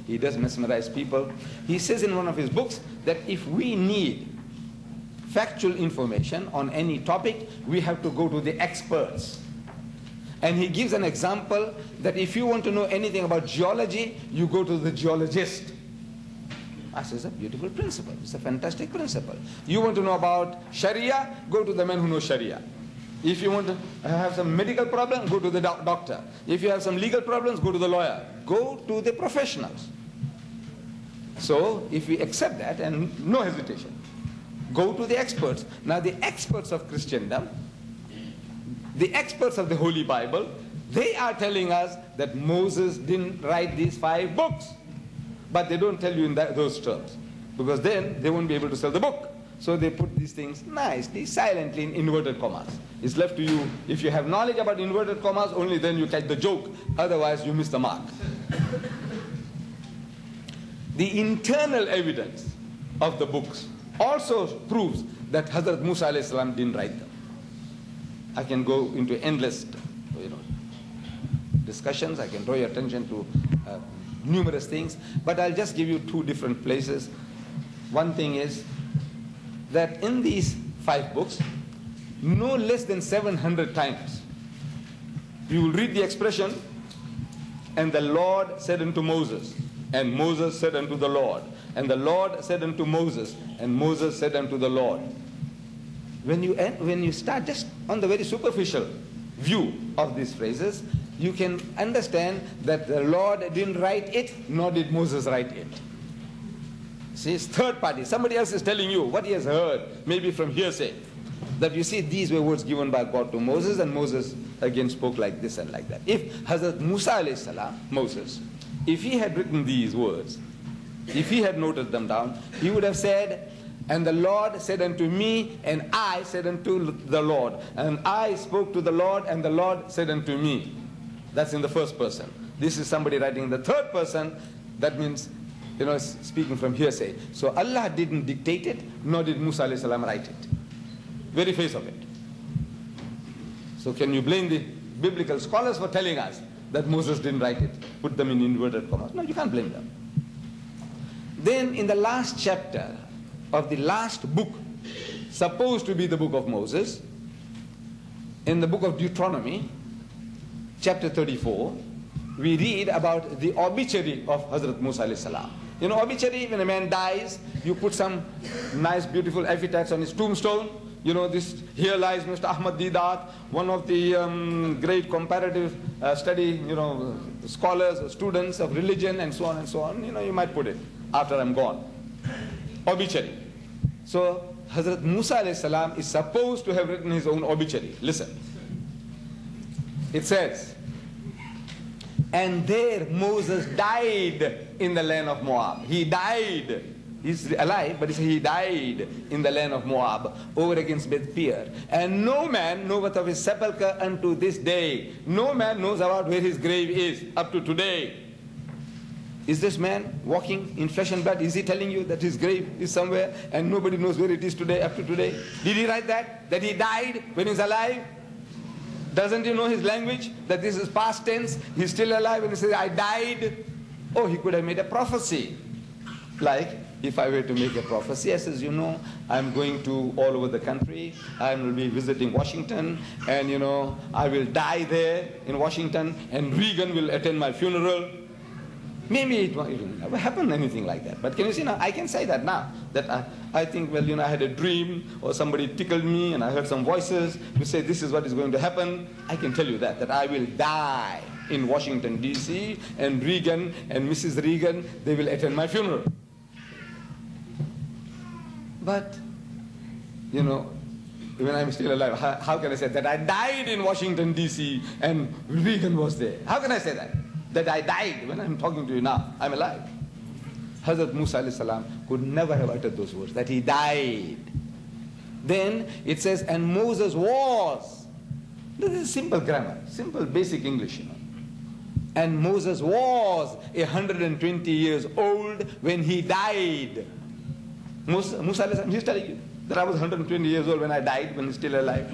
He does mesmerize people. He says in one of his books that if we need factual information on any topic, we have to go to the experts. And he gives an example that if you want to know anything about geology, you go to the geologist. This is a beautiful principle. It's a fantastic principle. You want to know about Sharia, go to the man who knows Sharia. If you want to have some medical problem, go to the doctor. If you have some legal problems, go to the lawyer. Go to the professionals. So if we accept that, and no hesitation, go to the experts. Now the experts of Christendom, the experts of the Holy Bible, they are telling us that Moses didn't write these 5 books. But they don't tell you in those terms, because then they won't be able to sell the book. So they put these things nicely, silently in inverted commas. It's left to you. If you have knowledge about inverted commas, only then you catch the joke. Otherwise, you miss the mark. The internal evidence of the books also proves that Hazrat Musa alayhi salam didn't write them. I can go into endless discussions. I can draw your attention to numerous things, but I'll just give you 2 different places. One thing is that in these 5 books, no less than 700 times, you will read the expression, and the Lord said unto Moses, and Moses said unto the Lord, and the Lord said unto Moses, and Moses said unto the Lord. When you start just on the very superficial view of these phrases, you can understand that the Lord didn't write it, nor did Moses write it. See, it's third party. Somebody else is telling you what he has heard, maybe from hearsay, that you see these were words given by God to Moses, and Moses again spoke like this and like that. If Hazrat Musa alayhi salam, Moses, if he had written these words, if he had noted them down, he would have said, and the Lord said unto me, and I said unto the Lord, and I spoke to the Lord, and the Lord said unto me. That's in the first person. This is somebody writing in the third person. That means, speaking from hearsay. So Allah didn't dictate it, nor did Musa alayhi salam write it. Very face of it. So can you blame the biblical scholars for telling us that Moses didn't write it? Put them in inverted commas. No, you can't blame them. Then in the last chapter of the last book, supposed to be the book of Moses, in the book of Deuteronomy, chapter 34, we read about the obituary of Hazrat Musa alayhi salam. Obituary, when a man dies, you put some nice, beautiful epitaphs on his tombstone. Here lies Mr. Ahmad Deedat, one of the great comparative study, scholars, students of religion, and so on and so on. You might put it after I'm gone. Obituary. So Hazrat Musa alayhi salam is supposed to have written his own obituary. Listen. It says, and there Moses died in the land of Moab. He died. He's alive, but he died in the land of Moab over against Beth Peor. And no man knoweth of his sepulchre unto this day. No man knows about where his grave is up to today. Is this man walking in flesh and blood? Is he telling you that his grave is somewhere and nobody knows where it is today, up to today? Did he write that? That he died when he's alive? Doesn't he know his language? That this is past tense, he's still alive, and he says, I died. Oh, he could have made a prophecy. Like, if I were to make a prophecy, I says, I'm going to all over the country, I will be visiting Washington, and I will die there in Washington, and Reagan will attend my funeral. Maybe it will never happen, anything like that. But can you see now, I can say that now, that I think, I had a dream, or somebody tickled me, and I heard some voices to say this is what is going to happen. I can tell you that I will die in Washington, D.C., and Reagan and Mrs. Reagan, they will attend my funeral. But, when I'm still alive, how can I say that I died in Washington, D.C., and Reagan was there? How can I say that? That I died when I'm talking to you now. I'm alive. Hazrat Musa alayhi salam could never have uttered those words, that he died. Then it says, and Moses was. This is simple grammar, simple basic English, And Moses was 120 years old when he died. Musa alayhi salam, he's telling you that I was 120 years old when I died, when he's still alive.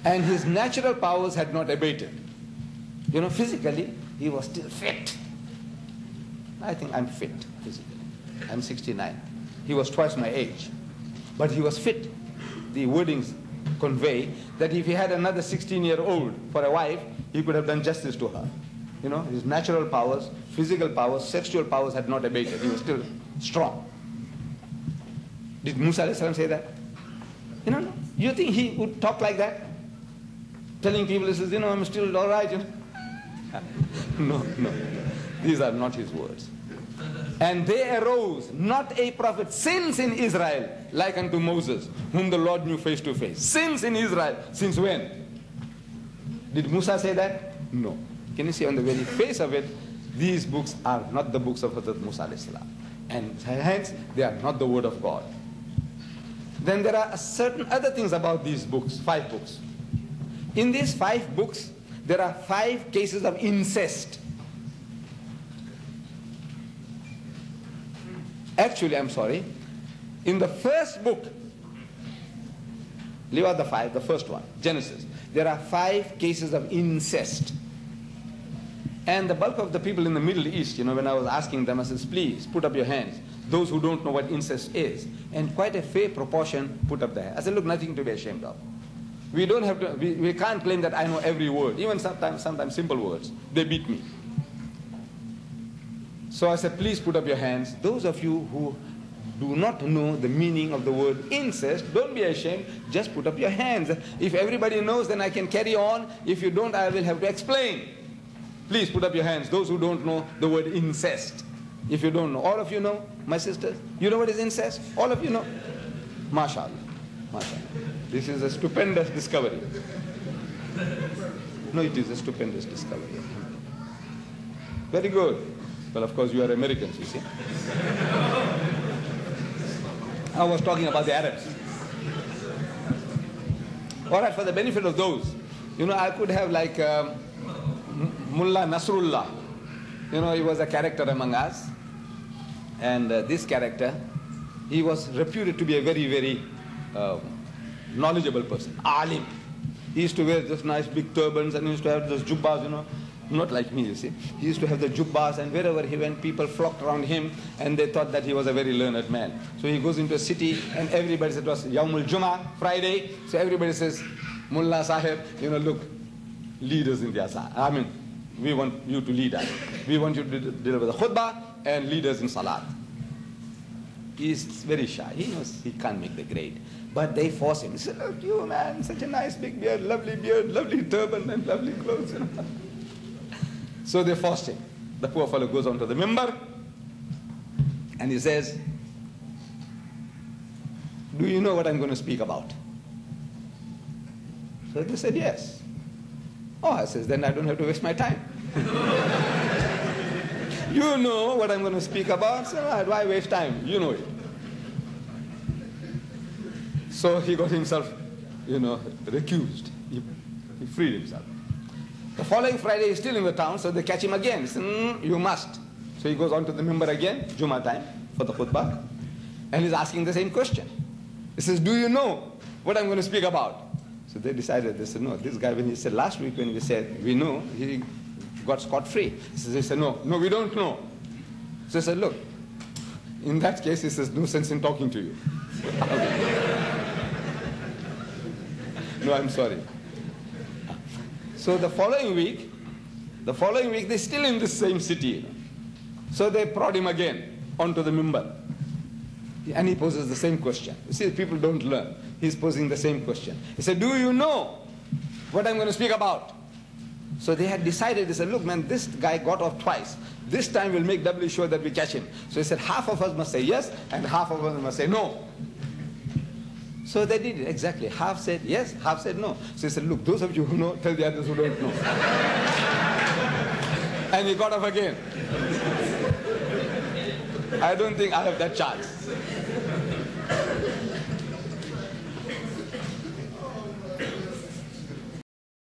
And his natural powers had not abated. You know, physically, he was still fit. I think I'm fit physically. I'm 69. He was twice my age. But he was fit. The wordings convey that if he had another 16-year-old for a wife, he could have done justice to her. You know, his natural powers, physical powers, sexual powers had not abated. He was still strong. Did Musa alayhi salam say that? You know, you think he would talk like that? Telling people, he says, you know, I'm still all right. You know? No, no. These are not his words. And there arose not a prophet since in Israel like unto Moses, whom the Lord knew face to face. Since in Israel. Since when? Did Musa say that? No. Can you see on the very face of it, these books are not the books of Hazrat Musa alayhi salam. And hence, they are not the word of God. Then there are certain other things about these books, 5 books. In these 5 books, there are 5 cases of incest. Actually, I'm sorry, in the first book, leave out the 5, the first one, Genesis, there are 5 cases of incest. And the bulk of the people in the Middle East, you know, when I was asking them, I said, please put up your hands, those who don't know what incest is. And quite a fair proportion put up their hands. I said, look, nothing to be ashamed of. We don't have to, we can't claim that I know every word, even sometimes simple words. They beat me. So I said, please put up your hands. Those of you who do not know the meaning of the word incest, don't be ashamed, just put up your hands. If everybody knows, then I can carry on. If you don't, I will have to explain. Please put up your hands, those who don't know the word incest. If you don't know, all of you know, my sisters, you know what is incest? All of you know? MashaAllah. MashaAllah. This is a stupendous discovery. No, it is a stupendous discovery. Very good. Well, of course, you are Americans, you see. I was talking about the Arabs. All right, for the benefit of those, you know, I could have like Mullah Nasrullah. You know, he was a character among us. And this character, he was reputed to be a very, very knowledgeable person, alim. He used to wear those nice big turbans and he used to have those jubbas, you know, not like me, you see. He used to have the jubbas, and wherever he went, people flocked around him and they thought that he was a very learned man. So he goes into a city and everybody said it was Yawmul Jummah, Friday. So everybody says, Mullah Sahib, you know, look, leaders in the Asa. I mean, we want you to lead us. We want you to deliver the khutbah and lead us in salat. He's very shy. He knows he can't make the grade. But they force him. He said, look, you man, such a nice big beard, lovely turban and lovely clothes. So they forced him. The poor fellow goes onto the mimbar and he says, do you know what I'm going to speak about? So they said, yes. Oh, I says, then I don't have to waste my time. You know what I'm going to speak about, so why waste time? You know it. So he got himself, you know, recused. He freed himself. The following Friday, he's still in the town, so they catch him again. He says, you must. So he goes on to the mimbar again, Jummah time, for the khutbah, and he's asking the same question. He says, do you know what I'm going to speak about? So they decided, they said, no, this guy, when he said last week, when we said, we know, he got scot-free. They said, no, we don't know. So he said, look, in that case, he says, no sense in talking to you. No, I'm sorry. So the following week, they're still in the same city. You know. So they prod him again onto the mimbar. And he poses the same question. You see, people don't learn. He's posing the same question. He said, do you know what I'm going to speak about? So they had decided, they said, look man, this guy got off twice. This time we'll make doubly sure that we catch him. So he said, half of us must say yes, and half of us must say no. So they did it, exactly. Half said yes, half said no. So he said, look, those of you who know, tell the others who don't know. And he got off again. I don't think I have that chance.